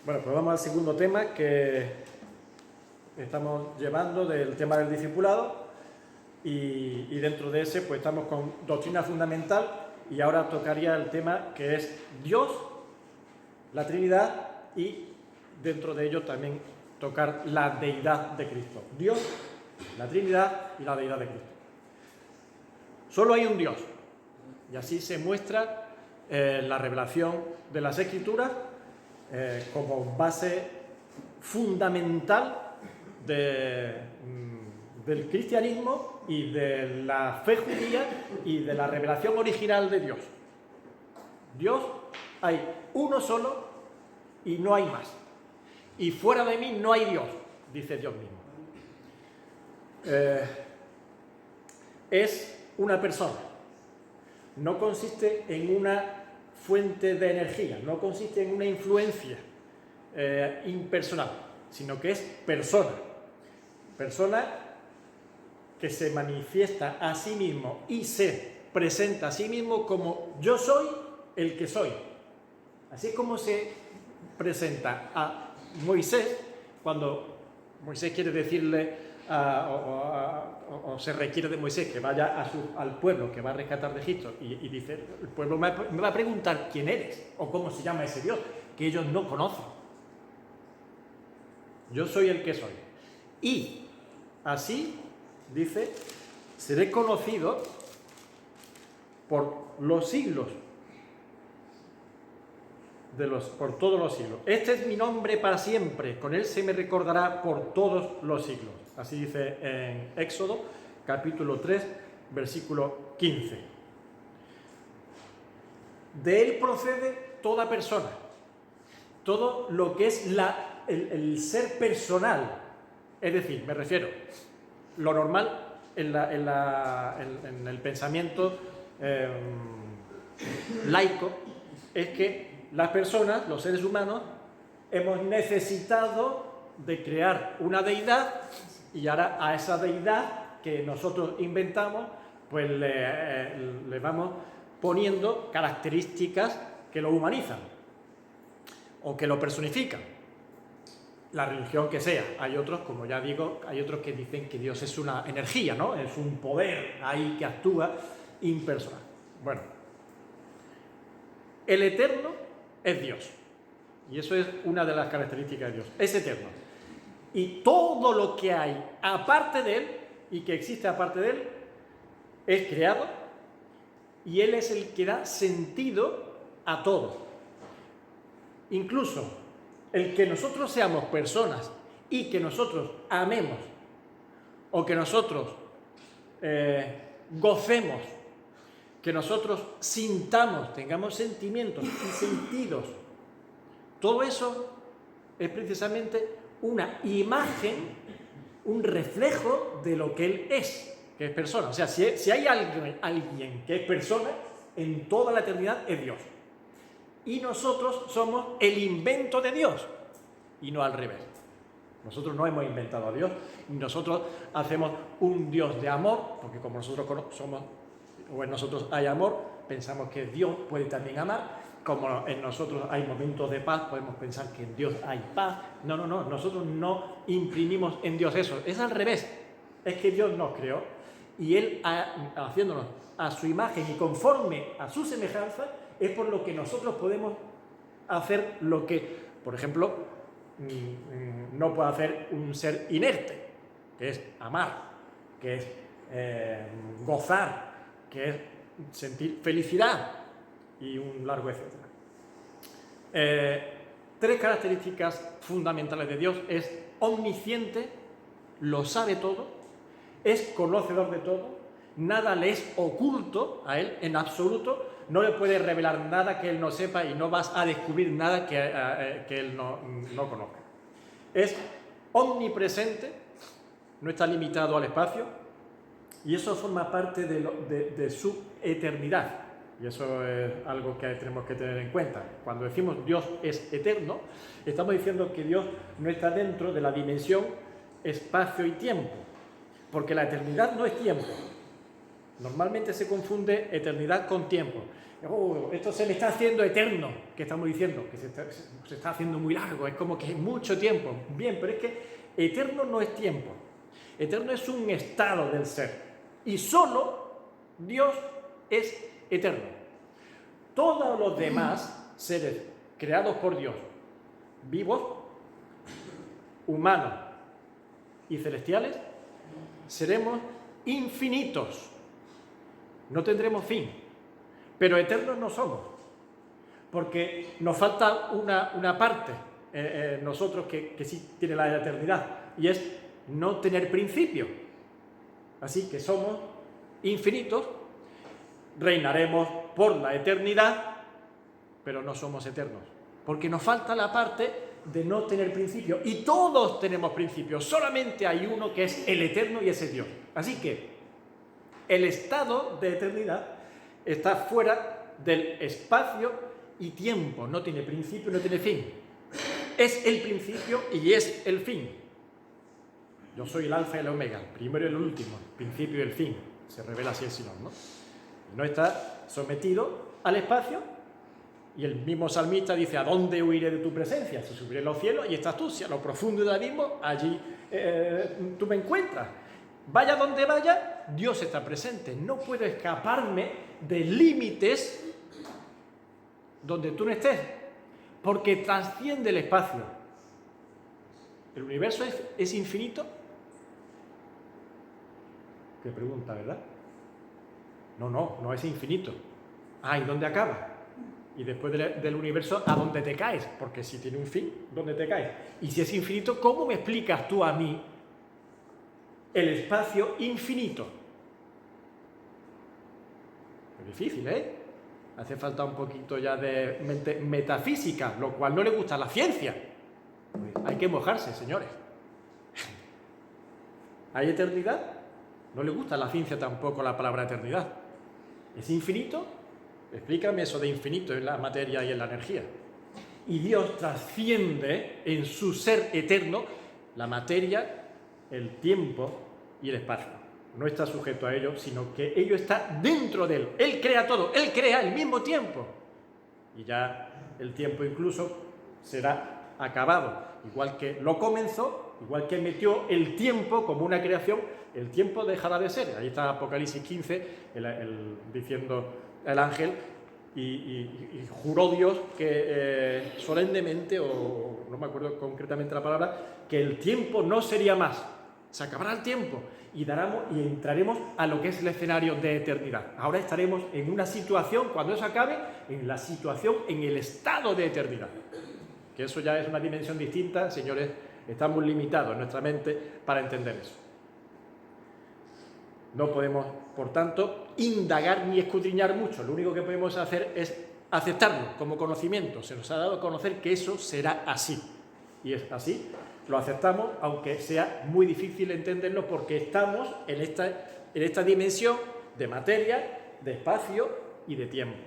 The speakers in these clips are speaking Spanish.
Bueno, pues vamos al segundo tema que estamos llevando, del tema del discipulado, y dentro de ese pues estamos con doctrina fundamental, y ahora tocaría el tema que es Dios, la Trinidad, y dentro de ello también tocar la deidad de Cristo. Dios, la Trinidad y la deidad de Cristo. Solo hay un Dios, y así se muestra la revelación de las Escrituras como base fundamental del cristianismo y de la fe judía y de la revelación original de Dios. Dios hay uno solo y no hay más. Y fuera de mí no hay Dios, dice Dios mismo. Es una persona. No consiste en una fuente de energía, no consiste en una influencia impersonal, sino que es persona. Persona que se manifiesta a sí mismo y se presenta a sí mismo como yo soy el que soy. Así es como se presenta a Moisés cuando Moisés quiere decirle o se requiere de Moisés que vaya al pueblo que va a rescatar de Egipto y dice, el pueblo me va a preguntar quién eres o cómo se llama ese Dios, que ellos no conocen. Yo soy el que soy. Y así, dice, seré conocido por los siglos, por todos los siglos. Este es mi nombre para siempre, con él se me recordará por todos los siglos. Así dice en Éxodo, capítulo 3, versículo 15. De él procede toda persona, todo lo que es el ser personal. Es decir, me refiero, lo normal en el pensamiento laico es que las personas, los seres humanos, hemos necesitado de crear una deidad y ahora a esa deidad que nosotros inventamos, pues le vamos poniendo características que lo humanizan o que lo personifican. La religión que sea. Hay otros, como ya digo, hay otros que dicen que Dios es una energía, ¿no? Es un poder ahí que actúa impersonal. Bueno, el eterno es Dios. Y eso es una de las características de Dios. Es eterno. Y todo lo que hay aparte de Él, y que existe aparte de Él, es creado, y Él es el que da sentido a todo. Incluso el que nosotros seamos personas y que nosotros amemos, o que nosotros gocemos, que nosotros sintamos, tengamos sentimientos y sentidos, todo eso es precisamente una imagen, un reflejo de lo que Él es, que es persona. O sea, si hay alguien que es persona, en toda la eternidad es Dios. Y nosotros somos el invento de Dios, y no al revés. Nosotros no hemos inventado a Dios, nosotros hacemos un Dios de amor, porque como nosotros somos, o en nosotros hay amor, pensamos que Dios puede también amar. Como en nosotros hay momentos de paz, podemos pensar que en Dios hay paz. No, nosotros no imprimimos en Dios eso, es al revés. Es que Dios nos creó y Él, haciéndonos a su imagen y conforme a su semejanza, es por lo que nosotros podemos hacer lo que, por ejemplo, no puede hacer un ser inerte, que es amar, que es gozar, que es sentir felicidad y un largo etcétera. Tres características fundamentales de Dios: es omnisciente, lo sabe todo, es conocedor de todo, nada le es oculto a Él en absoluto, no le puedes revelar nada que Él no sepa y no vas a descubrir nada que Él no conozca. Es omnipresente, no está limitado al espacio, y eso forma parte de su eternidad. Y eso es algo que tenemos que tener en cuenta. Cuando decimos Dios es eterno, estamos diciendo que Dios no está dentro de la dimensión espacio y tiempo, porque la eternidad no es tiempo. Normalmente se confunde eternidad con tiempo. oh, esto se me está haciendo eterno, que estamos diciendo, que se está haciendo muy largo, es como que es mucho tiempo. Bien, pero es que eterno no es tiempo, eterno es un estado del ser, y solo Dios es eterno. Todos los demás seres creados por Dios, vivos, humanos y celestiales, seremos infinitos, no tendremos fin, pero eternos no somos, porque nos falta una parte, nosotros que sí tiene la eternidad, y es no tener principio. Así que somos infinitos, reinaremos por la eternidad, pero no somos eternos, porque nos falta la parte de no tener principio, y todos tenemos principio, solamente hay uno que es el eterno y ese es Dios. Así que el estado de eternidad está fuera del espacio y tiempo, no tiene principio, no tiene fin, es el principio y es el fin. Yo soy el alfa y el omega, el primero y el último, el principio y el fin, se revela así el Señor, ¿no? No está sometido al espacio. Y el mismo salmista dice, ¿a dónde huiré de tu presencia? Si subiré a los cielos y estás tú, si a lo profundo del abismo, allí tú me encuentras. Vaya donde vaya, Dios está presente. No puedo escaparme de límites donde tú no estés, porque trasciende el espacio. ¿El universo es infinito? Qué pregunta, ¿verdad? No es infinito. Ah, ¿y dónde acaba? Y después del universo, ¿a dónde te caes? Porque si tiene un fin, ¿dónde te caes? Y si es infinito, ¿cómo me explicas tú a mí el espacio infinito? Es difícil, ¿eh? Hace falta un poquito ya de metafísica, lo cual no le gusta a la ciencia. Hay que mojarse, señores. ¿Hay eternidad? No le gusta a la ciencia tampoco la palabra eternidad. ¿Es infinito? Explícame eso de infinito en la materia y en la energía. Y Dios trasciende en su ser eterno la materia, el tiempo y el espacio. No está sujeto a ello, sino que ello está dentro de él. Él crea todo, él crea al mismo tiempo. Y ya el tiempo incluso será acabado. Igual que lo comenzó, igual que metió el tiempo como una creación, el tiempo dejará de ser. Ahí está Apocalipsis 15, diciendo el ángel, y juró Dios que solemnemente, o no me acuerdo concretamente la palabra, que el tiempo no sería más, se acabará el tiempo y entraremos a lo que es el escenario de eternidad. Ahora estaremos en una situación, cuando eso acabe, en la situación, en el estado de eternidad, que eso ya es una dimensión distinta, señores, estamos limitados en nuestra mente para entender eso. No podemos, por tanto, indagar ni escudriñar mucho. Lo único que podemos hacer es aceptarlo como conocimiento. Se nos ha dado a conocer que eso será así. Y es así. Lo aceptamos, aunque sea muy difícil entenderlo, porque estamos en esta dimensión de materia, de espacio y de tiempo.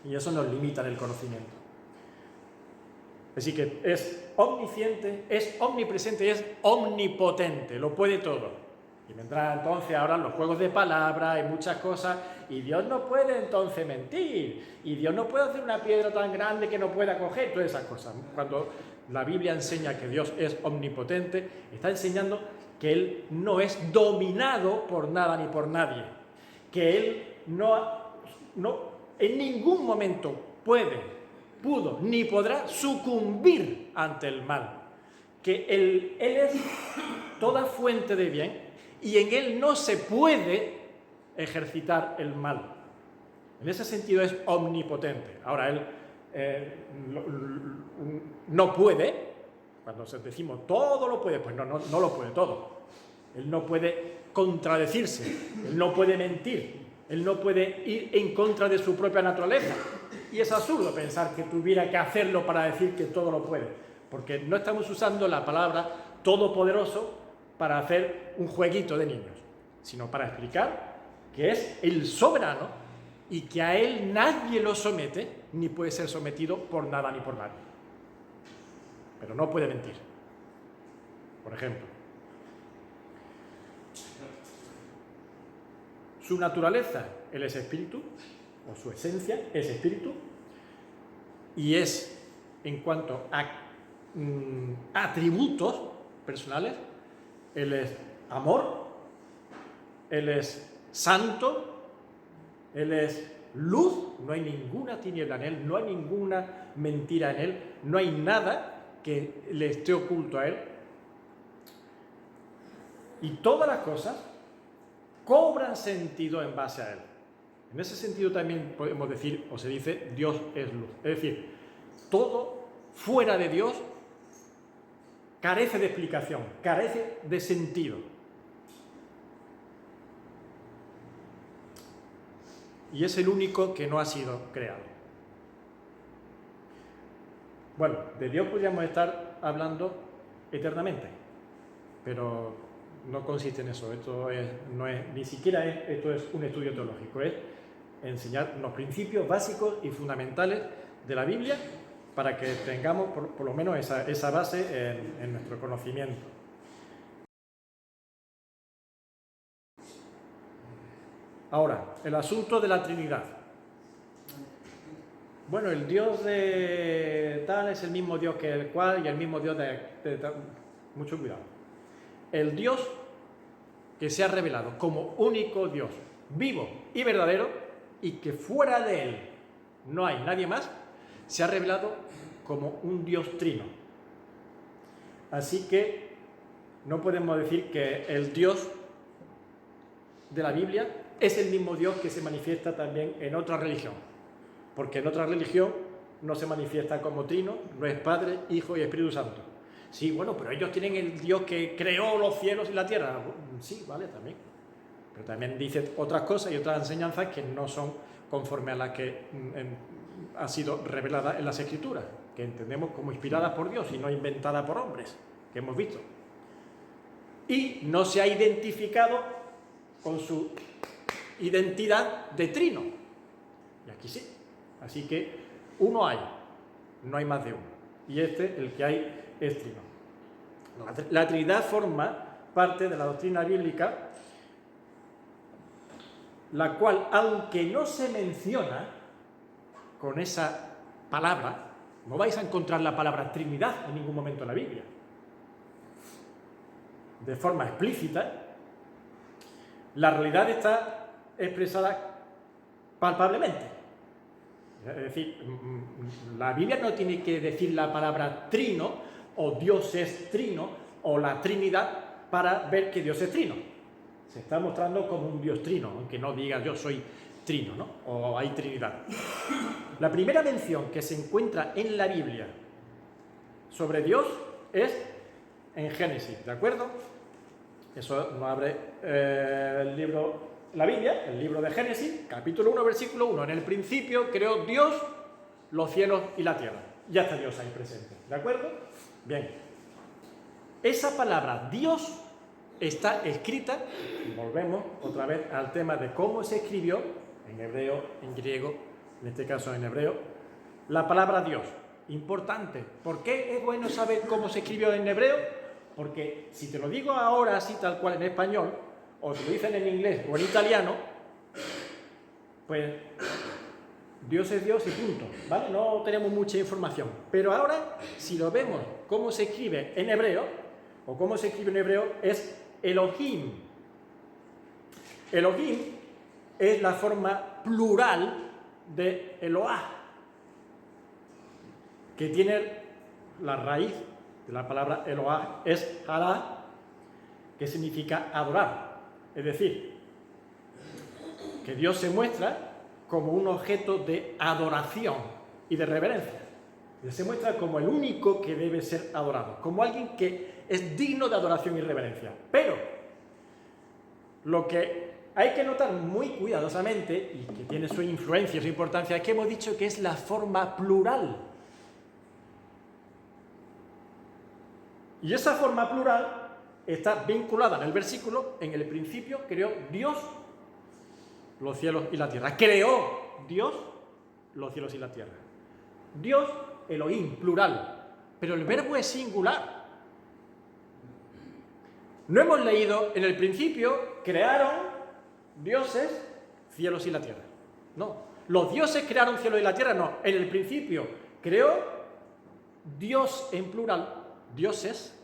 Y eso nos limita en el conocimiento. Así que es omnisciente, es omnipresente y es omnipotente. Lo puede todo. Y vendrán entonces ahora los juegos de palabras y muchas cosas, y Dios no puede entonces mentir, y Dios no puede hacer una piedra tan grande que no pueda coger, todas esas cosas. Cuando la Biblia enseña que Dios es omnipotente, está enseñando que Él no es dominado por nada ni por nadie, que Él no en ningún momento pudo ni podrá sucumbir ante el mal, que Él es toda fuente de bien, y en Él no se puede ejercitar el mal. En ese sentido es omnipotente. Ahora, Él no puede, cuando decimos todo lo puede, pues no lo puede todo. Él no puede contradecirse, Él no puede mentir, Él no puede ir en contra de su propia naturaleza. Y es absurdo pensar que tuviera que hacerlo para decir que todo lo puede, porque no estamos usando la palabra todopoderoso para hacer un jueguito de niños, sino para explicar que es el soberano y que a Él nadie lo somete, ni puede ser sometido por nada ni por nadie. Pero no puede mentir. Por ejemplo, su naturaleza, Él es espíritu, o su esencia, es espíritu, y es, en cuanto a atributos personales, Él es amor, Él es santo, Él es luz, no hay ninguna tiniebla en Él, no hay ninguna mentira en Él, no hay nada que le esté oculto a Él. Y todas las cosas cobran sentido en base a Él. En ese sentido también podemos decir, o se dice, Dios es luz. Es decir, todo fuera de Dios carece de explicación, carece de sentido. Y es el único que no ha sido creado. Bueno, de Dios podríamos estar hablando eternamente, pero no consiste en eso. Esto no es ni siquiera esto es un estudio teológico, es enseñar los principios básicos y fundamentales de la Biblia para que tengamos por lo menos esa base en nuestro conocimiento. Ahora, el asunto de la Trinidad. Bueno, el Dios de tal es el mismo Dios que el cual y el mismo Dios de tal. Mucho cuidado. El Dios que se ha revelado como único Dios, vivo y verdadero, y que fuera de Él no hay nadie más, se ha revelado como un Dios trino. Así que no podemos decir que el Dios de la Biblia es el mismo Dios que se manifiesta también en otra religión, porque en otra religión no se manifiesta como trino, no es Padre, Hijo y Espíritu Santo. Sí, bueno, pero ellos tienen el Dios que creó los cielos y la tierra. Sí, vale, también. Pero también dice otras cosas y otras enseñanzas que no son conforme a las que ha sido revelada en las Escrituras, que entendemos como inspiradas por Dios y no inventadas por hombres, que hemos visto. Y no se ha identificado con su identidad de trino. Y aquí sí. Así que uno hay, no hay más de uno. Y el que hay, es trino. La Trinidad forma parte de la doctrina bíblica, la cual, aunque no se menciona con esa palabra, no vais a encontrar la palabra Trinidad en ningún momento en la Biblia. De forma explícita, la realidad está expresada palpablemente. Es decir, la Biblia no tiene que decir la palabra trino, o Dios es trino, o la Trinidad, para ver que Dios es trino. Se está mostrando como un Dios trino, aunque no diga yo soy trino, ¿no? O hay Trinidad. La primera mención que se encuentra en la Biblia sobre Dios es en Génesis, ¿de acuerdo? Eso nos abre el libro, la Biblia, el libro de Génesis, capítulo 1, versículo 1. En el principio creó Dios los cielos y la tierra. Ya está Dios ahí presente, ¿de acuerdo? Bien. Esa palabra Dios está escrita, y volvemos otra vez al tema de cómo se escribió, en hebreo, en griego, en este caso en hebreo, la palabra Dios. Importante. ¿Por qué es bueno saber cómo se escribió en hebreo? Porque si te lo digo ahora así tal cual en español, o te lo dicen en inglés o en italiano, pues Dios es Dios y punto, ¿vale? No tenemos mucha información. Pero ahora, si lo vemos cómo se escribe en hebreo, o cómo se escribe en hebreo, es Elohim. Elohim es la forma plural de Eloah, que tiene la raíz de la palabra Eloah, es Hará, que significa adorar. Es decir, que Dios se muestra como un objeto de adoración y de reverencia. Dios se muestra como el único que debe ser adorado, como alguien que es digno de adoración y reverencia. Pero lo que hay que notar muy cuidadosamente, y que tiene su influencia y su importancia, es que hemos dicho que es la forma plural. Y esa forma plural está vinculada en el versículo, en el principio creó Dios los cielos y la tierra. Creó Dios los cielos y la tierra. Dios, Elohim, plural. Pero el verbo es singular. No hemos leído en el principio, crearon dioses, cielos y la tierra. No. los dioses crearon cielo y la tierra, no. En el principio creó Dios en plural, dioses.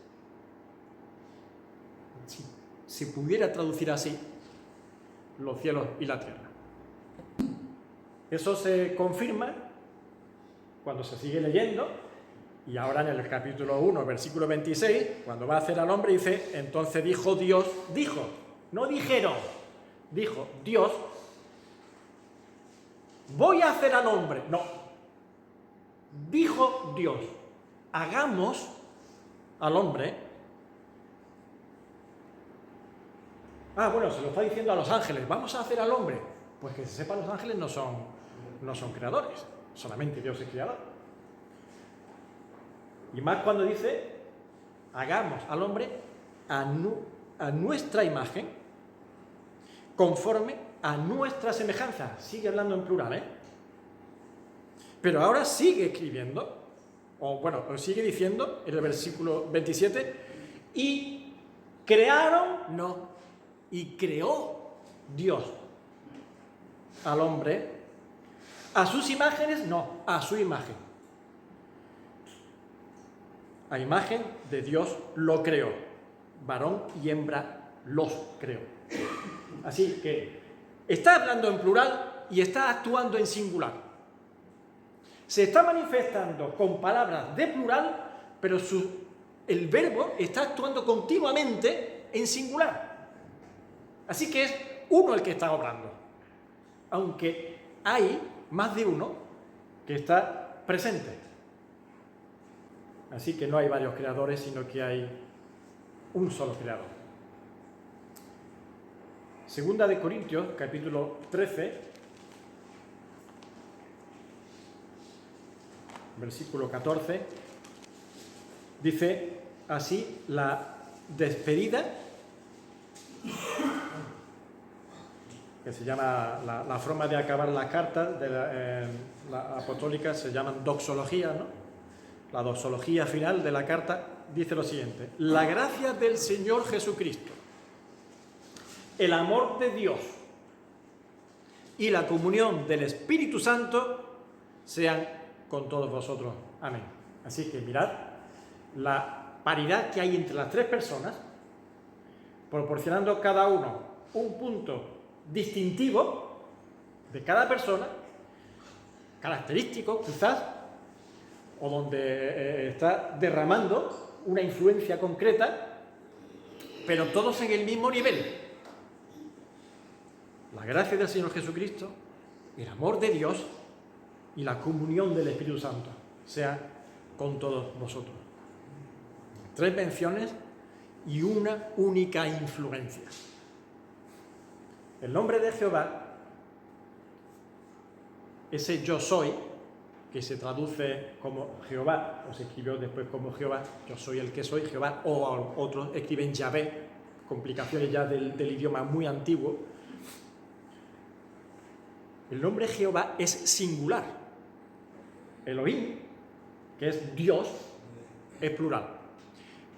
Si se pudiera traducir así, los cielos y la tierra. Eso se confirma cuando se sigue leyendo, y ahora en el capítulo 1, versículo 26, cuando va a hacer al hombre, dice, entonces dijo Dios, dijo, no dijeron, dijo Dios, voy a hacer al hombre. No, dijo Dios, hagamos al hombre. Bueno, se lo está diciendo a los ángeles, vamos a hacer al hombre. Pues que se sepa, los ángeles no son creadores, solamente Dios es creador. Y más cuando dice, hagamos al hombre a nuestra imagen, conforme a nuestra semejanza. Sigue hablando en plural, ¿eh? Pero ahora sigue escribiendo, sigue diciendo en el versículo 27, y crearon, no, y creó Dios al hombre, a sus imágenes, no, a su imagen. A imagen de Dios lo creó, varón y hembra los creó. Así que está hablando en plural y está actuando en singular. Se está manifestando con palabras de plural, pero el verbo está actuando continuamente en singular. Así que es uno el que está obrando, aunque hay más de uno que está presente. Así que no hay varios creadores, sino que hay un solo creador. Segunda de Corintios, capítulo 13, versículo 14, dice así la despedida, que se llama la forma de acabar las cartas de la apostólica, se llaman doxología, ¿no? La doxología final de la carta dice lo siguiente: la gracia del Señor Jesucristo, el amor de Dios y la comunión del Espíritu Santo sean con todos vosotros. Amén. Así que mirad la paridad que hay entre las tres personas, proporcionando cada uno un punto distintivo de cada persona, característico quizás, o donde está derramando una influencia concreta, pero todos en el mismo nivel. La gracia del Señor Jesucristo, el amor de Dios y la comunión del Espíritu Santo sea con todos vosotros. Tres menciones y una única influencia. El nombre de Jehová, ese yo soy, que se traduce como Jehová, o se escribió después como Jehová, yo soy el que soy, Jehová, o otros escriben Yahvé, complicaciones ya del idioma muy antiguo. El nombre Jehová es singular. Elohim, que es Dios, es plural.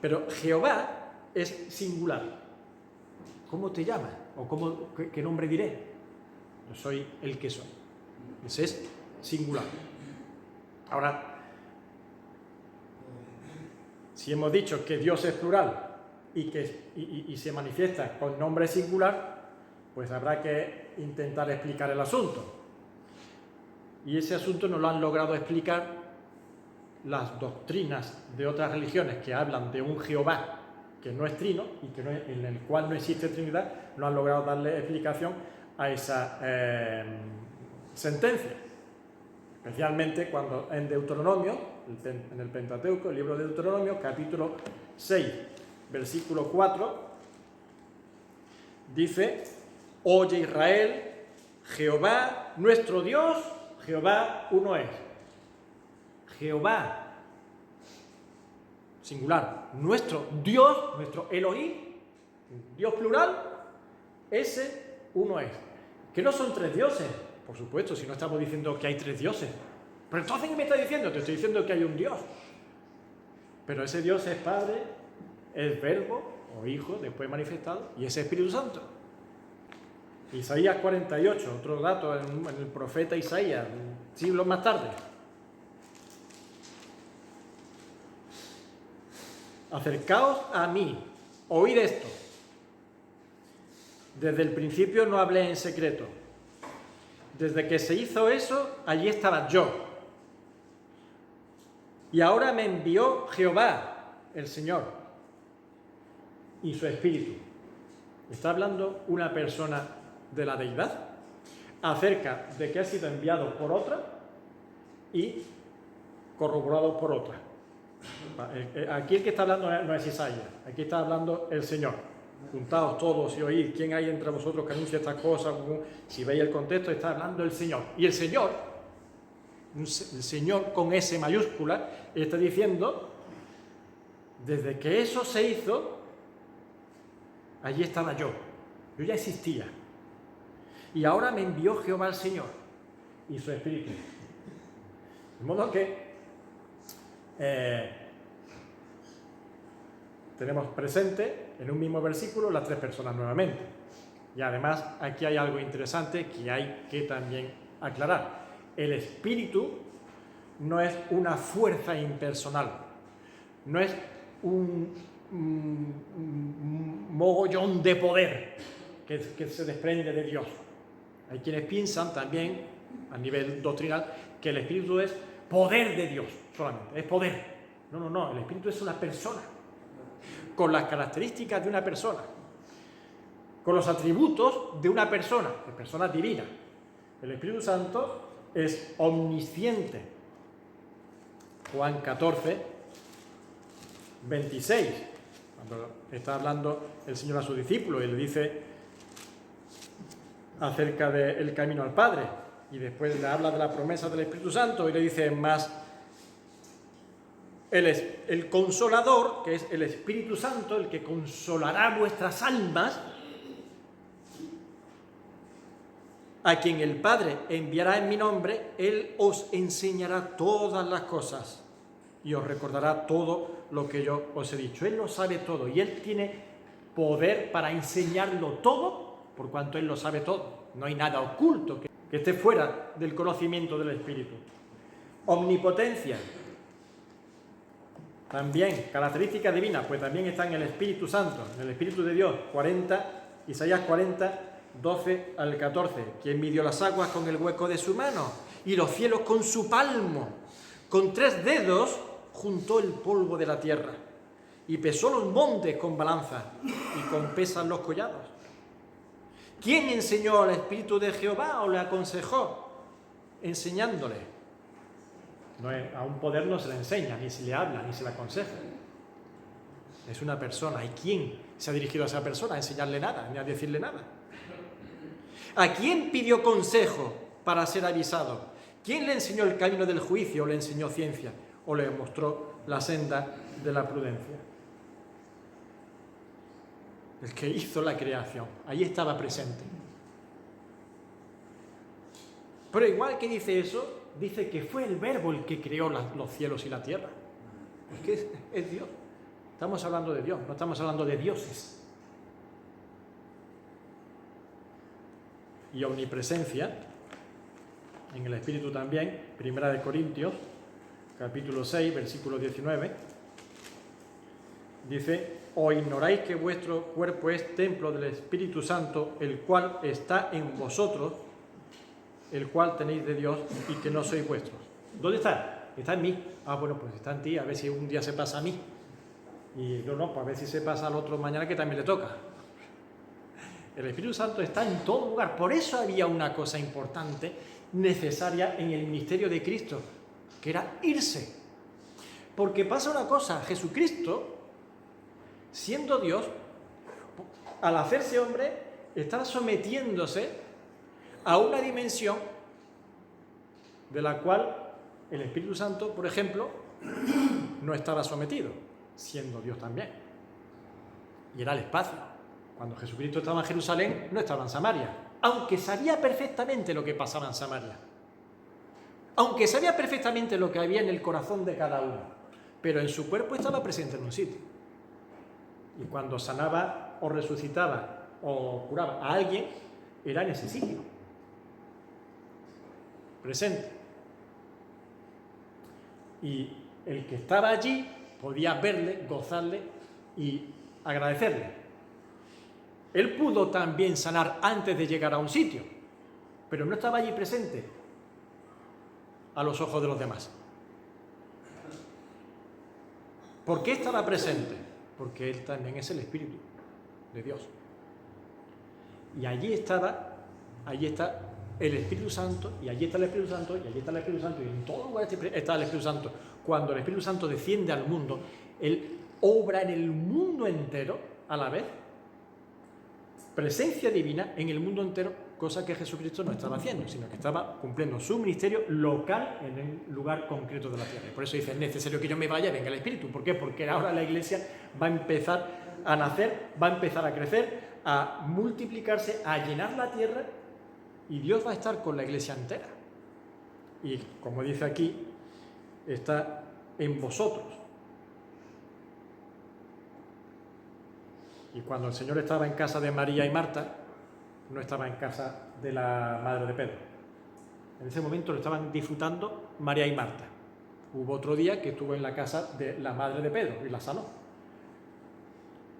Pero Jehová es singular. ¿Cómo te llamas? ¿O qué nombre diré? Yo soy el que soy. Ese es singular. Ahora, si hemos dicho que Dios es plural y se manifiesta con nombre singular, pues habrá que intentar explicar el asunto. Y ese asunto no lo han logrado explicar las doctrinas de otras religiones que hablan de un Jehová que no es trino y en el cual no existe Trinidad, no han logrado darle explicación a esa sentencia. Especialmente cuando en Deuteronomio, en el Pentateuco, el libro de Deuteronomio, capítulo 6, versículo 4, dice: oye Israel, Jehová nuestro Dios, Jehová uno es. Jehová, singular, nuestro Dios, nuestro Elohim, Dios plural, ese uno es. Que no son tres dioses, por supuesto, si no estamos diciendo que hay tres dioses. Pero entonces, ¿qué me está diciendo? Te estoy diciendo que hay un Dios. Pero ese Dios es Padre, es Verbo o Hijo, después manifestado, y es Espíritu Santo. Isaías 48, otro dato en el profeta Isaías, siglos más tarde. Acercaos a mí, oíd esto. Desde el principio no hablé en secreto. Desde que se hizo eso, allí estaba yo. Y ahora me envió Jehová, el Señor, y su Espíritu. Está hablando una persona de la deidad acerca de que ha sido enviado por otra y corroborado por otra. Aquí el que está hablando no es Isaías, aquí está hablando el Señor. Juntaos todos y oíd quién hay entre vosotros que anuncia estas cosas. Si veis el contexto, está hablando el Señor. Y el Señor con S mayúscula, está diciendo, desde que eso se hizo, allí estaba yo ya existía. Y ahora me envió Jehová el Señor y su Espíritu. De modo que tenemos presente en un mismo versículo las tres personas nuevamente. Y además aquí hay algo interesante que hay que también aclarar. El Espíritu no es una fuerza impersonal, no es un mogollón de poder que se desprende de Dios. Hay quienes piensan también, a nivel doctrinal, que el Espíritu es poder de Dios solamente, es poder. No, el Espíritu es una persona, con las características de una persona, con los atributos de una persona divina. El Espíritu Santo es omnisciente. Juan 14, 26, cuando está hablando el Señor a sus discípulos y le dice acerca del camino al Padre, y después le habla de la promesa del Espíritu Santo y le dice más, Él es el Consolador, que es el Espíritu Santo, el que consolará vuestras almas, a quien el Padre enviará en mi nombre. Él os enseñará todas las cosas y os recordará todo lo que yo os he dicho. Él lo sabe todo y Él tiene poder para enseñarlo todo, por cuanto Él lo sabe todo. No hay nada oculto que esté fuera del conocimiento del Espíritu. Omnipotencia. También, característica divina, pues también está en el Espíritu Santo, en el Espíritu de Dios. Isaías 40, 12 al 14. Quien midió las aguas con el hueco de su mano y los cielos con su palmo. Con 3 dedos juntó el polvo de la tierra y pesó los montes con balanza y con pesas los collados. ¿Quién enseñó al Espíritu de Jehová o le aconsejó enseñándole? A un poder no se le enseña, ni se le habla, ni se le aconseja. Es una persona. ¿Y quién se ha dirigido a esa persona a enseñarle nada, ni a decirle nada? ¿A quién pidió consejo para ser avisado? ¿Quién le enseñó el camino del juicio o le enseñó ciencia o le mostró la senda de la prudencia? El que hizo la creación, ahí estaba presente. Pero igual que dice eso, dice que fue el Verbo el que creó los cielos y la tierra. Es que es Dios. Estamos hablando de Dios, no estamos hablando de dioses. Y omnipresencia, en el Espíritu también, 1 Corintios, capítulo 6, versículo 19, dice: ¿O ignoráis que vuestro cuerpo es templo del Espíritu Santo, el cual está en vosotros, el cual tenéis de Dios y que no sois vuestros? ¿Dónde está? Está en mí. Ah, bueno, pues está en ti, a ver si un día se pasa a mí. Y no, pues a ver si se pasa al otro mañana que también le toca. El Espíritu Santo está en todo lugar. Por eso había una cosa importante, necesaria en el ministerio de Cristo, que era irse. Porque pasa una cosa, Jesucristo, siendo Dios, al hacerse hombre, estaba sometiéndose a una dimensión de la cual el Espíritu Santo, por ejemplo, no estaba sometido, siendo Dios también. Y era el espacio. Cuando Jesucristo estaba en Jerusalén, no estaba en Samaria, aunque sabía perfectamente lo que pasaba en Samaria. Aunque sabía perfectamente lo que había en el corazón de cada uno, pero en su cuerpo estaba presente en un sitio. Y cuando sanaba o resucitaba o curaba a alguien, era en ese sitio, presente. Y el que estaba allí podía verle, gozarle y agradecerle. Él pudo también sanar antes de llegar a un sitio, pero no estaba allí presente a los ojos de los demás. ¿Por qué estaba presente? Porque Él también es el Espíritu de Dios. Y allí está el Espíritu Santo, y allí está el Espíritu Santo, y allí está el Espíritu Santo, y en todo lugar está el Espíritu Santo. Cuando el Espíritu Santo desciende al mundo, Él obra en el mundo entero a la vez. Presencia divina en el mundo entero, cosa que Jesucristo no estaba haciendo, sino que estaba cumpliendo su ministerio local en el lugar concreto de la tierra. Y por eso dice, es necesario que yo me vaya, venga el Espíritu. ¿Por qué? Porque ahora la Iglesia va a empezar a nacer, va a empezar a crecer, a multiplicarse, a llenar la tierra, y Dios va a estar con la Iglesia entera. Y como dice aquí, está en vosotros. Y cuando el Señor estaba en casa de María y Marta, no estaba en casa de la madre de Pedro. En ese momento lo estaban disfrutando María y Marta. Hubo otro día que estuvo en la casa de la madre de Pedro y la sanó.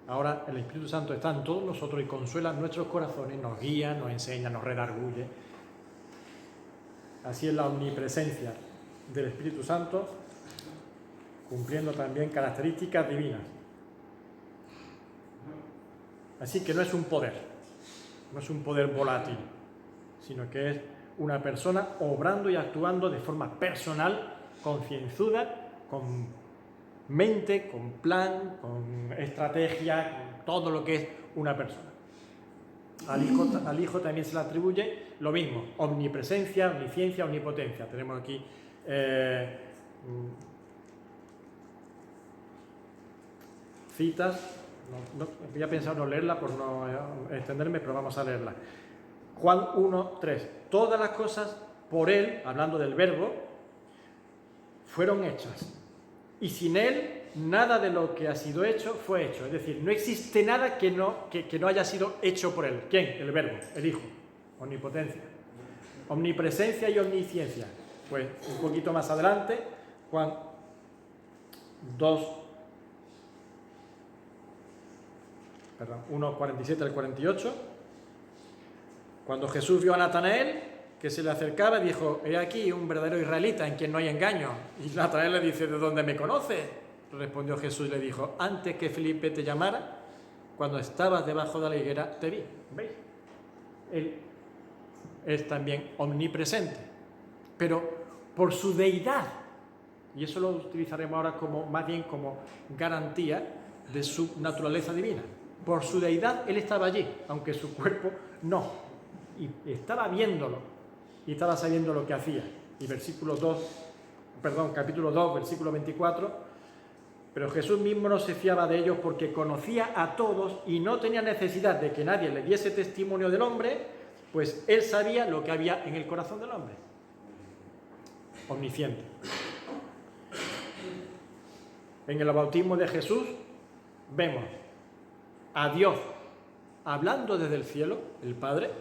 Ahora el Espíritu Santo está en todos nosotros y consuela nuestros corazones, nos guía, nos enseña, nos redarguye. Así es la omnipresencia del Espíritu Santo, cumpliendo también características divinas. Así que no es un poder volátil, sino que es una persona obrando y actuando de forma personal, concienzuda, con mente, con plan, con estrategia, con todo lo que es una persona. Al Hijo también se le atribuye lo mismo, omnipresencia, omnisciencia, omnipotencia. Tenemos aquí citas. No, había pensado no leerla por no extenderme, pero vamos a leerla. Juan 1:3. Todas las cosas por Él, hablando del Verbo, fueron hechas. Y sin Él, nada de lo que ha sido hecho fue hecho. Es decir, no existe nada que no haya sido hecho por Él. ¿Quién? El Verbo, el Hijo. Omnipotencia. Omnipresencia y omnisciencia. Pues un poquito más adelante, Juan 1:47 al 48, cuando Jesús vio a Natanael que se le acercaba, dijo, he aquí un verdadero israelita en quien no hay engaño. Y Natanael le dice, ¿de dónde me conoces? Respondió Jesús y le dijo, antes que Felipe te llamara, cuando estabas debajo de la higuera, te vi. ¿Veis? Él es también omnipresente, pero por su deidad, y eso lo utilizaremos ahora más bien como garantía de su naturaleza divina. Por su deidad Él estaba allí, aunque su cuerpo no. Y estaba viéndolo, y estaba sabiendo lo que hacía. Y capítulo 2, versículo 24, pero Jesús mismo no se fiaba de ellos porque conocía a todos y no tenía necesidad de que nadie le diese testimonio del hombre, pues Él sabía lo que había en el corazón del hombre. Omnisciente. En el bautismo de Jesús vemos a Dios hablando desde el cielo, el Padre,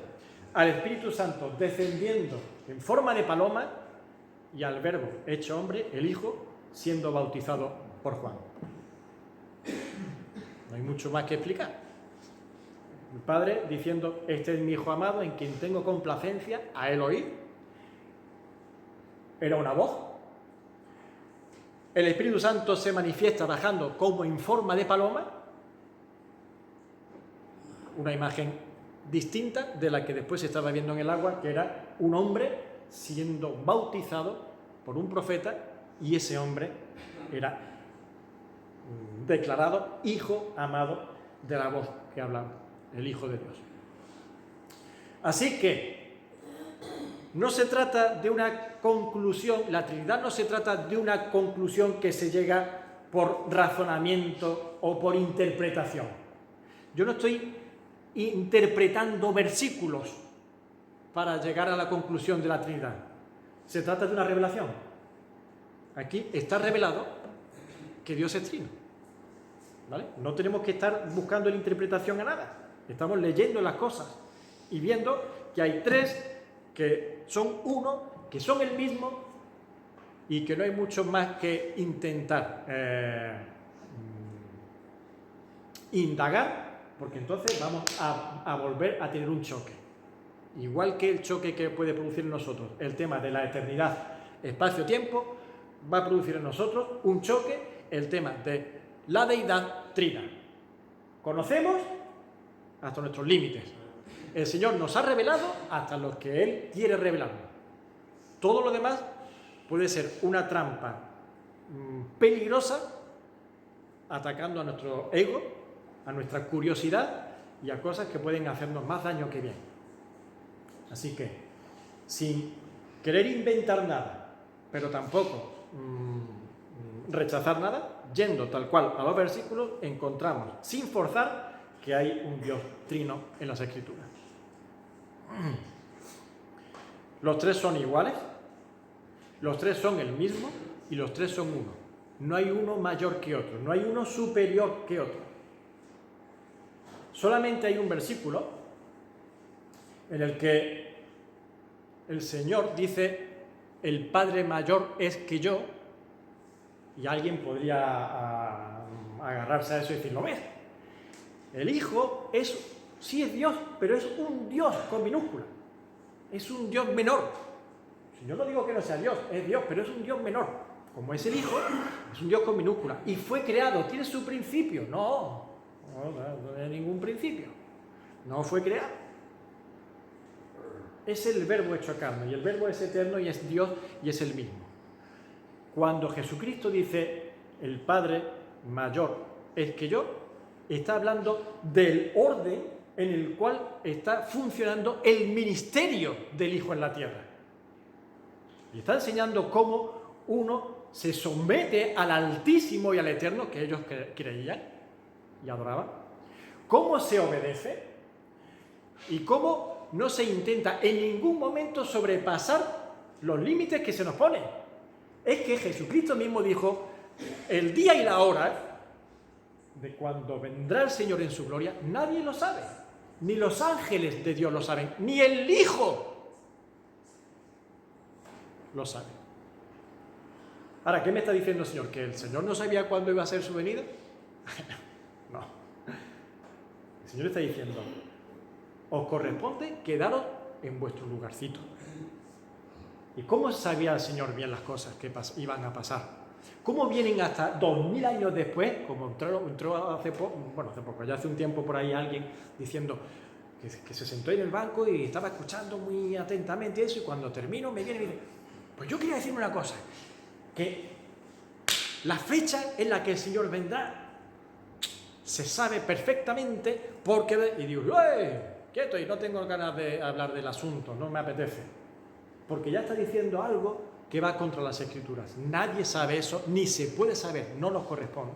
al Espíritu Santo descendiendo en forma de paloma y al Verbo hecho hombre, el Hijo, siendo bautizado por Juan. No hay mucho más que explicar. El Padre diciendo, este es mi Hijo amado en quien tengo complacencia, a Él oír. Era una voz. El Espíritu Santo se manifiesta bajando como en forma de paloma, una imagen distinta de la que después se estaba viendo en el agua, que era un hombre siendo bautizado por un profeta, y ese hombre era declarado Hijo amado de la voz que habla el Hijo de Dios. Así que no se trata de una conclusión, la Trinidad no se trata de una conclusión que se llega por razonamiento o por interpretación. Yo no estoy interpretando versículos para llegar a la conclusión de la Trinidad. Se trata de una revelación. Aquí está revelado que Dios es trino. ¿Vale? No tenemos que estar buscando la interpretación a nada. Estamos leyendo las cosas y viendo que hay tres que son uno, que son el mismo y que no hay mucho más que intentar indagar, porque entonces vamos a volver a tener un choque. Igual que el choque que puede producir en nosotros el tema de la eternidad, espacio-tiempo, va a producir en nosotros un choque el tema de la deidad trina. Conocemos hasta nuestros límites. El Señor nos ha revelado hasta los que Él quiere revelarnos. Todo lo demás puede ser una trampa peligrosa, atacando a nuestro ego, a nuestra curiosidad y a cosas que pueden hacernos más daño que bien. Así que, sin querer inventar nada, pero tampoco rechazar nada, yendo tal cual a los versículos, encontramos, sin forzar, que hay un Dios trino en las Escrituras. Los tres son iguales, los tres son el mismo y los tres son uno. No hay uno mayor que otro, no hay uno superior que otro. Solamente hay un versículo en el que el Señor dice: el Padre mayor es que yo, y alguien podría agarrarse a eso y decir: ¿lo ves? El Hijo sí es Dios, pero es un Dios con minúscula. Es un Dios menor. Si yo no digo que no sea Dios, es Dios, pero es un Dios menor. Como es el Hijo, es un Dios con minúscula. Y fue creado, tiene su principio. No tiene ningún principio. No fue creado. Es el Verbo hecho carne, y el Verbo es eterno y es Dios y es el mismo. Cuando Jesucristo dice: el Padre mayor es que yo, está hablando del orden en el cual está funcionando el ministerio del Hijo en la tierra. Y está enseñando cómo uno se somete al Altísimo y al Eterno, que ellos creían y adoraban, cómo se obedece y cómo no se intenta en ningún momento sobrepasar los límites que se nos ponen. Es que Jesucristo mismo dijo: el día y la hora de cuando vendrá el Señor en su gloria, nadie lo sabe. Ni los ángeles de Dios lo saben, ni el Hijo lo sabe. Ahora, ¿qué me está diciendo el Señor? ¿Que el Señor no sabía cuándo iba a ser su venida? No. El Señor está diciendo: os corresponde quedaros en vuestro lugarcito. ¿Y cómo sabía el Señor bien las cosas que iban a pasar? ¿Cómo vienen hasta 2000 años después? Como entró hace poco, ya hace un tiempo por ahí alguien diciendo que se sentó en el banco y estaba escuchando muy atentamente eso, y cuando termino me viene y me dice: pues yo quería decirme una cosa, que la fecha en la que el Señor vendrá se sabe perfectamente porque... Y digo: quieto, y no tengo ganas de hablar del asunto, no me apetece. Porque ya está diciendo algo que va contra las Escrituras. Nadie sabe eso, ni se puede saber, no nos corresponde.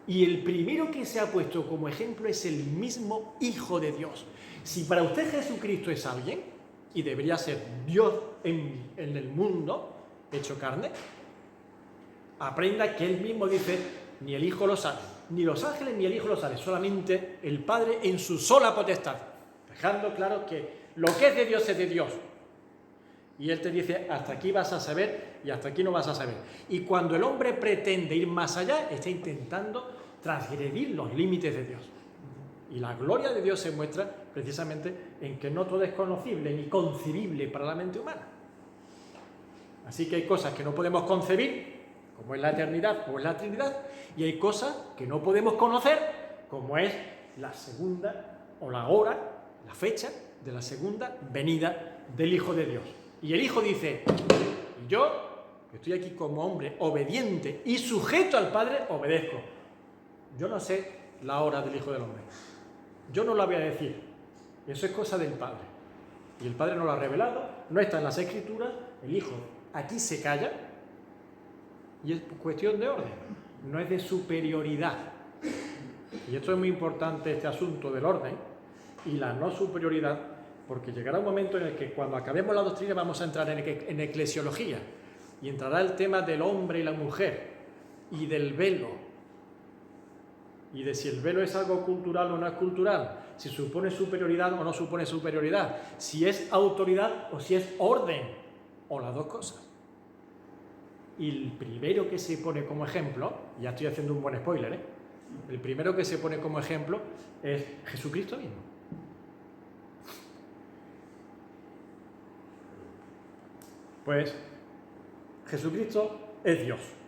Y el primero que se ha puesto como ejemplo es el mismo Hijo de Dios. Si para usted Jesucristo es alguien, y debería ser Dios en el mundo, hecho carne, aprenda que Él mismo dice: ni el Hijo lo sabe, ni los ángeles ni el Hijo lo sabe, solamente el Padre en su sola potestad. Dejando claro que lo que es de Dios es de Dios. Y Él te dice: hasta aquí vas a saber y hasta aquí no vas a saber. Y cuando el hombre pretende ir más allá, está intentando transgredir los límites de Dios. Y la gloria de Dios se muestra precisamente en que no todo es conocible ni concebible para la mente humana. Así que hay cosas que no podemos concebir, como es la eternidad o es la Trinidad, y hay cosas que no podemos conocer, como es la segunda o la hora, la fecha de la segunda venida del Hijo de Dios. Y el Hijo dice: yo, que estoy aquí como hombre obediente y sujeto al Padre, obedezco. Yo no sé la hora del Hijo del Hombre. Yo no la voy a decir. Eso es cosa del Padre. Y el Padre no lo ha revelado, no está en las Escrituras. El Hijo aquí se calla y es cuestión de orden, no es de superioridad. Y esto es muy importante, este asunto del orden y la no superioridad, porque llegará un momento en el que cuando acabemos la doctrina vamos a entrar en eclesiología y entrará el tema del hombre y la mujer y del velo. y de si el velo es algo cultural o no es cultural, si supone superioridad o no supone superioridad, si es autoridad o si es orden, o las dos cosas. Y el primero que se pone como ejemplo, ya estoy haciendo un buen spoiler, el primero que se pone como ejemplo es Jesucristo mismo. Pues Jesucristo es Dios.